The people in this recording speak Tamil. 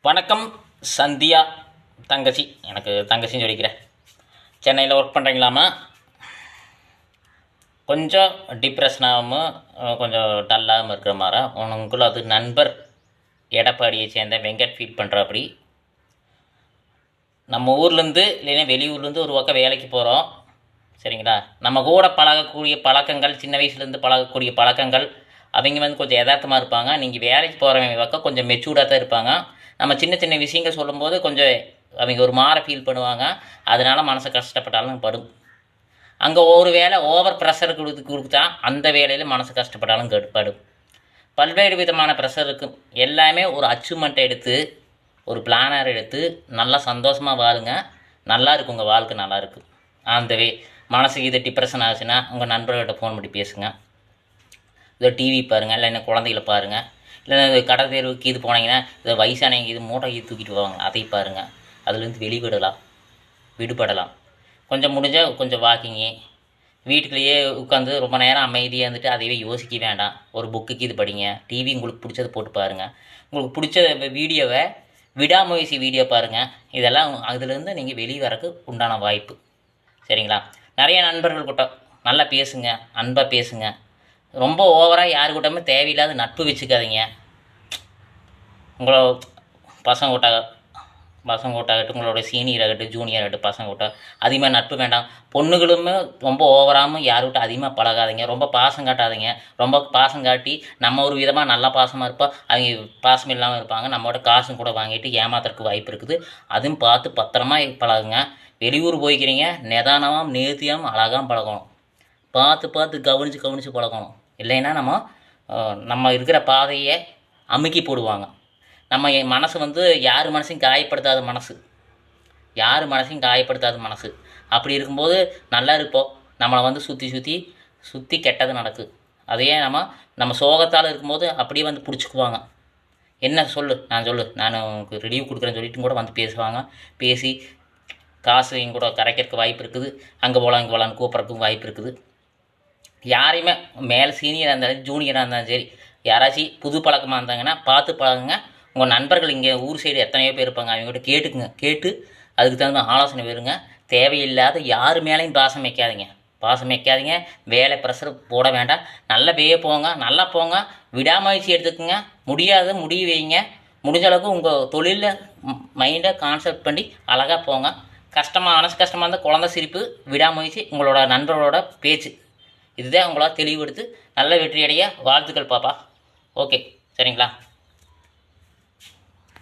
வணக்கம். சந்தியா தங்கச்சி, எனக்கு தங்கச்சின்னு சொல்லிக்கிறேன். சென்னையில் ஒர்க் பண்ணுறீங்களாமா? கொஞ்சம் டிப்ரெஷனாகவும் கொஞ்சம் டல்லாகவும் இருக்கிற மாதிரி உங்களது நண்பர் எடப்பாடியை சேர்ந்த வெங்கட் ஃபீல் பண்ணுறாப்படி. நம்ம ஊர்லேருந்து இல்லைன்னா வெளியூர்லேருந்து ஒரு பக்கம் வேலைக்கு போகிறோம், சரிங்களா? நம்ம கூட பழகக்கூடிய பழக்கங்கள், சின்ன வயசுலேருந்து பழகக்கூடிய பழக்கங்கள் அவங்க கொஞ்சம் யதார்த்தமாக இருப்பாங்க. நீங்கள் வேலைக்கு போகிறவங்க பக்கம் கொஞ்சம் மெச்சூர்டாக தான் இருப்பாங்க. நம்ம சின்ன சின்ன விஷயங்கள் சொல்லும்போது கொஞ்சம் அவங்க ஒரு மாற ஃபீல் பண்ணுவாங்க. அதனால் மனசு கஷ்டப்பட்டாலும் படும். அங்கே ஒரு வேலை ஓவர் ப்ரெஷர் கொடுத்தா அந்த வேலையில் மனசு கஷ்டப்பட்டாலும் படும். பல்வேறு விதமான ப்ரெஷர் இருக்கும். எல்லாமே ஒரு அச்சீவ்மெண்ட்டை எடுத்து, ஒரு பிளானர் எடுத்து நல்லா சந்தோஷமாக வாழுங்க. நல்லா இருக்கும், உங்கள் வாழ்க்கை நல்லா இருக்கும். அந்த மனசுக்கு இது டிப்ரெஷன் ஆச்சுன்னா உங்கள் நண்பர்கள்ட்ட ஃபோன் பண்ணி பேசுங்க. இதோ டிவி பாருங்கள், இல்லை என்ன குழந்தைகளை பாருங்கள், இல்லை கடை தேர்வுக்கு இது போனீங்கன்னா இதை வயசானவங்க இது மூட்டை தூக்கிட்டு போவாங்க, அதை பாருங்கள். அதுலேருந்து விடுபடலாம். கொஞ்சம் முடிஞ்சால் கொஞ்சம் வாக்கிங்கு, வீட்டுக்குள்ளேயே உட்காந்து ரொம்ப நேரம் அமைதியாக இருந்துட்டு அதையே யோசிக்க வேண்டாம். ஒரு புக்குக்கு இது படிங்க. டிவி உங்களுக்கு பிடிச்சதை போட்டு பாருங்கள். உங்களுக்கு பிடிச்ச வீடியோவை விடாமுயற்சி வீடியோ பாருங்கள். இதெல்லாம் அதுலேருந்து நீங்கள் வெளியே வரக்கு உண்டான வாய்ப்பு, சரிங்களா? நிறைய நண்பர்கள் கூட்டம் நல்லா பேசுங்க, அன்பாக பேசுங்க. ரொம்ப ஓவராக யாரு கூட்டமே தேவையில்லாத நட்பு வச்சுக்காதீங்க. உங்களோட பசங்க கூட்டாகட்டும், உங்களோட சீனியர் ஆகட்டும், ஜூனியர் ஆகட்டும், பசங்க கூட்டம் அதிகமாக நட்பு வேண்டாம். பொண்ணுகளுமே ரொம்ப ஓவராகவும் யாருக்கிட்ட அதிகமாக பழகாதீங்க. ரொம்ப பாசம் காட்டாதீங்க. ரொம்ப பாசம் காட்டி நம்ம ஒரு விதமாக நல்லா பாசமாக இருப்போம், அவங்க பாசம் இல்லாமல் இருப்பாங்க. நம்மளோட காசும் கூட வாங்கிட்டு ஏமாத்துறதுக்கு வாய்ப்பு இருக்குது. அதுவும் பார்த்து பத்திரமா பழகுங்க. வெளியூர் போய்க்கிறீங்க, நிதானமாக நேர்த்தியாகவும் அழகாகவும் பழகணும். பார்த்து கவனித்து பழகணும். இல்லைன்னா நம்ம இருக்கிற பாதையை அமுக்கி போடுவாங்க. நம்ம மனசு யார் மனசையும் காயப்படுத்தாத மனசு. அப்படி இருக்கும்போது நல்லா இருப்போம். நம்மளை சுற்றி கெட்டது நடக்குது. அதையே நம்ம சோகத்தால் இருக்கும்போது அப்படியே பிடிச்சிக்குவாங்க. என்ன நான் உங்களுக்கு ரிலீவ் கொடுக்குறேன்னு சொல்லிட்டு கூட பேசுவாங்க. பேசி காசு கூட கரைக்கிறதுக்கு வாய்ப்பு இருக்குது. அங்கே போகலாம் இங்கே போகலான்னு கூப்பிட்றதுக்கும் வாய்ப்பு இருக்குது. யாரையுமே மேலே சீனியராக இருந்தாலும் ஜூனியராக இருந்தாலும் சரி, யாராச்சும் புது பழக்கமாக இருந்தாங்கன்னா பார்த்து பழகுங்க. உங்கள் நண்பர்கள் இங்கே ஊர் சைடு எத்தனையோ பேர் இருப்பாங்க, அவங்ககிட்ட கேட்டு அதுக்கு தகுந்த ஆலோசனை பெறுங்க. தேவையில்லாத யார் மேலேயும் பாசம் வைக்காதீங்க. வேலை ப்ரெஷர் போட வேண்டாம். நல்லா போங்க. விடாமுயற்சி எடுத்துக்கோங்க. முடிவு வைங்க. முடிஞ்ச அளவுக்கு உங்கள் தொழிலில் மைண்டை கான்செப்ட் பண்ணி அழகாக போங்க. மனசு கஷ்டமாக இருந்தால் குழந்தை சிரிப்பு, விடாமுயற்சி, உங்களோட நண்பர்களோட பேச்சு, இதுதான் உங்களால் தெளிவெடுத்து நல்ல வெற்றியடைய வாழ்த்துக்கள் பாப்பா. ஓகே, சரிங்களா?